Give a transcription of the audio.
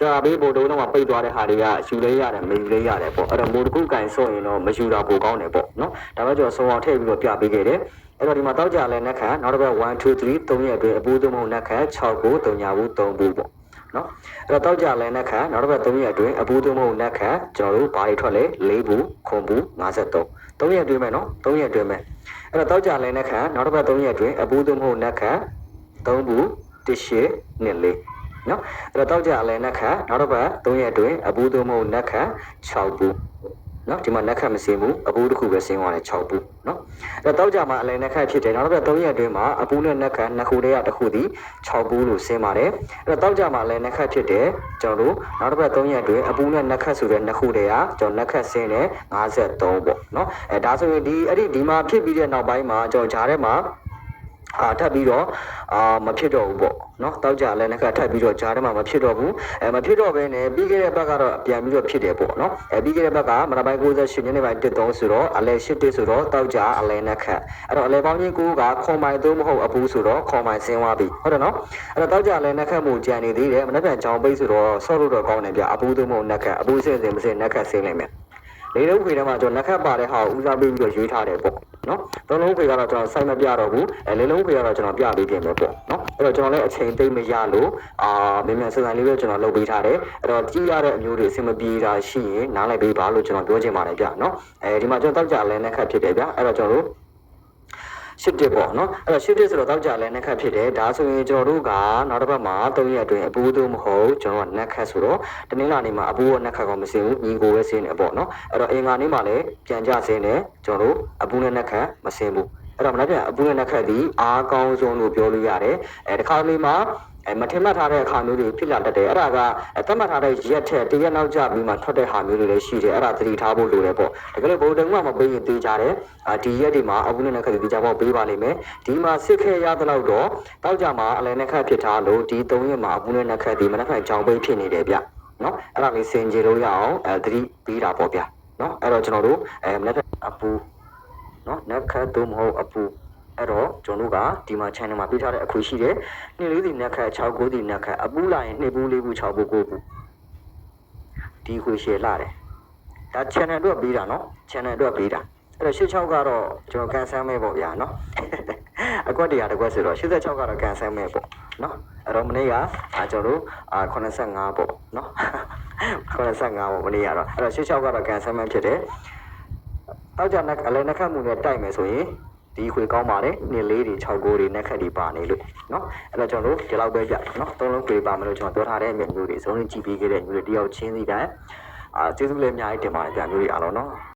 ကြာပေးဖို့တော့ပိတ်သွားတဲ့ဟာတွေကယူလဲရတယ်မယူလဲရတယ်ပေါ့အဲ့တော့မိုးတစ်ခုကန်ဆော့ရင်တော့မယူတာပိုကောင်းတယ်ပေါ့နော်ဒါပဲကျွန်တော်ဆုံးအောင်ထည့်ပြီးတော့ပြပေးခဲ့တယ်အဲ့တော့ဒီမှာတောက်ကြလဲနက်ခတ်နောက်တစ်ပတ်1 2 3 3ရက်အတွင်းအပူးသုံးဖို့နက်ခတ်6ဘူး3ညာဘူး3ဘူးပေါ့နော်အဲ့တော့တောက်ကြလဲနက်ခတ်နောက်တစ်ပတ်3ရက်အတွင်းအပူးသုံးဖို့နက်ခတ်ကျွန်တော်တို့ဘာတွေထွက်လဲ4ဘူးခွန်ဘူး53 3ရက်အတွင်းမယ်နော်3ရက်အတွင်းမယ်အဲ့တော့တောက်ကြလဲနက်ခတ်နောက်တစ်ပတ်3ရက်အတွင်းအပူးသုံးဖို့နက်ခတ်3ဘူး1ရှစ်2 4နော်အဲ့တော့တောက်ကြလဲနက်ခတ်နောက်တစ်ပတ်3ရက်အတွင်းအပူးသုံးဖို့နက်ခတ်6ဘူးနော်ဒီမှာနက်ခတ်မစင်းဘူးအပူးတစ်ခုပဲစင်းသွားတယ်6ဘူးနော်အဲ့တော့တောက်ကြမှာအလဲနက်ခတ်ဖြစ်တယ်နောက်တစ်ပတ်3ရက်အတွင်းမှာအပူးနဲ့နက်ခတ်နှစ်ခုတည်းကတစ်ခုသည်6ဘူးလို့စင်းပါတယ်အဲ့တော့တောက်ကြမှာအလဲနက်ခတ်ဖြစ်တယ်ကျွန်တော်တို့နောက်တစ်ပတ်3ရက်အတွင်းအပူးနဲ့နက်ခတ်ဆိုတဲ့နှစ်ခုတည်းကကျွန်တော်နက်ခတ်စင်းတယ်53ပေါ့နော်အဲဒါဆိုရင်ဒီမှာဖြစ်ပြီးတဲ့နောက်ပိုင်းမှာကျွန်တော်ဂျားထဲမှာထပ်ပြီးတော့မဖြစ်တော့ဘူးပေါ့နော်တောက်ကြလဲနက်ခတ်ထပ်ပြီးတော့ဂျားထဲမှာမဖြစ်တော့ဘူးမဖြစ်တော့ဘဲနဲ့ပြီးခဲ့တဲ့ဘက်ကတော့ပြန်ပြီးတော့ဖြစ်တယ်ပေါ့နော်ပြီးခဲ့တဲ့ဘက်ကမနက်ပိုင်း98ညနေပိုင်း13ဆိုတော့အလဲ8ဆိုတော့တောက်ကြအလဲနက်ခတ်အဲ့တော့အလဲပေါင်းချင်း9ကခွန်မိုင်3မဟုတ်အပူဆိုတော့ခွန်မိုင်ဆင်းသွားပြီဟုတ်တယ်နော်အဲ့တော့တောက်ကြလဲနက်ခတ်မှုကြံနေသေးတယ်မနက်ဖြန်ကြောင်ပိတ်ဆိုတော့ဆော့လို့တော့ကောင်းတယ်ဗျအပူ3မဟုတ်နက်ခတ်အပူစင်မစင်နက်ခတ်ဆင်းလိုက်မယ်လေးလုံးခွေထဲမှာကျွန်တော်နက်ခတ်ပါတဲ့ဟာကိုဦးစားပေးပြီးတော့ရွေးထားတယ်ပေါ့နော်သုံးလုံးခွေကတော့ကျွန်တော်စိုက်မပြတော့ဘူးလေးလုံးခွေကတော့ကျွန်တော်ပြပေးပြင်မယ်ပေါ့နော်အဲ့တော့ကျွန်တော်လည်းအချိန်သိမ့်မရလို့မြန်မြန်ဆန်ဆန်လေးပဲကျွန်တော်လုပ်ပေးထားတယ်အဲ့တော့ကြည့်ရတဲ့အမျိုးတွေအဆင်မပြေတာရှိရင်နားလိုက်ပေးပါလို့ကျွန်တော်ပြောချင်ပါတယ်ဗျနော်ဒီမှာကျွန်တော်တောက်ကြလဲနက်ခတ်ဖြစ်တယ်ဗျအဲ့တော့ကျွန်တော်တို့ရှစ်တစ်ပေါ့နော်အဲ့တော့ရှစ်တစ်ဆိုတော့တောက်ကြလဲနက်ခတ်ဖြစ်တယ်ဒါဆိုရင်ကျွန်တော်တို့ကနောက်တစ်ပတ်မှာ3ရက်အတွင်းအပူးသို့မဟုတ်ကျွန်တော်ကနက်ခတ်ဆိုတော့တနင်္လာနေ့မှာအပူးရောနက်ခတ်ကောမစင်ဘူးညီကိုပဲစင်းတယ်ပေါ့နော်အဲ့တော့အင်္ဂါနေ့မှာလည်းပြန်ကြစင်းတယ်ကျွန်တော်တို့အပူးနဲ့နက်ခတ်မစင်ဘူးအဲ့တော့မနေ့ကအပူးနဲ့နက်ခတ်ဒီအားကောင်းဆုံးလို့ပြောလို့ရတယ်တခါလေးမှာမထင်မှတ်ထားတဲ့အခါမျိုးတွေဖြစ်လာတတ်တယ်အဲ့ဒါကသတ်မှတ်ထားတဲ့ရက်ထက်တရက်နောက်ကျပြီးမှထွက်တဲ့ဟာမျိုးတွေလည်းရှိတယ်အဲ့ဒါသတိထားဖို့လိုတယ်ပေါ့တကယ်လို့ဘုံတုံးကမပေးရင်တေးကြတယ်ဒီရက်ဒီမှာအပူနဲ့နက်ခတ်တေးကြပေါ့ပေးပါလိမ့်မယ်ဒီမှာစစ်ခဲရသလောက်တော့တောက်ကြမှာအလဲနက်ခတ်ဖြစ်ထားလို့ဒီ3ရက်မှာအပူနဲ့နက်ခတ်ဒီမနက်ဖြန်ကြောင်ပိတ်ဖြစ်နေတယ်ဗျနော်အဲ့ဒါလေးစင်ကြလို့ရအောင်သတိပေးတာပေါ့ဗျနော်အဲ့တော့ကျွန်တော်တို့မနက်ဖြန်အပူနော်နက်ခတ်သို့မဟုတ်အပူအဲ့တော့ကျွန်တော်တို့ကဒီမှာ channel မှာပြထားတဲ့အခွေရှိတယ်2 4ဒီနက်ခတ်6 9ဒီနက်ခတ်အပူလာရင်2ဘူး4ဘူး6ဘူး9ဘူးဒီခွေရှယ်လာတယ်ဒါ channel အတွက်ပေးတာနော် channel အတွက်ပေးတာအဲ့တော့86ကတော့ကျွန်တော်ကန်ဆယ်မဲ့ပေါ့ဗျာနော်အကွက်တရားတစ်ကွက်ဆိုတော့86ကတော့ကန်ဆယ်မဲ့ပေါ့နော်အဲ့တော့မနေ့ကကျွန်တော်တို့85ပေါ့နော်85ပေါ့မနေ့ကတော့အဲ့တော့86ကတော့ကန်ဆယ်မဲ့ဖြစ်တယ်တောက်ကြနက်အလဲနက်ခတ်မှုနဲ့တိုက်မယ်ဆိုရင်ဒီခွေကောင်းပါတယ်2 4တွေ6 9တွေနက်ခတ်တွေပါနေလို့เนาะအဲ့တော့ကျွန်တော်တို့ဒီလောက်ပဲပြเนาะ3လုံးခွေပါမယ်လို့ကျွန်တော်ပြောထားတဲ့မျိုးတွေစုံလင်ကြည့်ပေးခဲ့တဲ့မျိုးတွေတယောက်ချင်းစီတိုင်းကျေးဇူးလည်းအများကြီးတင်ပါတယ်ဗျာမျိုးတွေအားလုံးเนาะ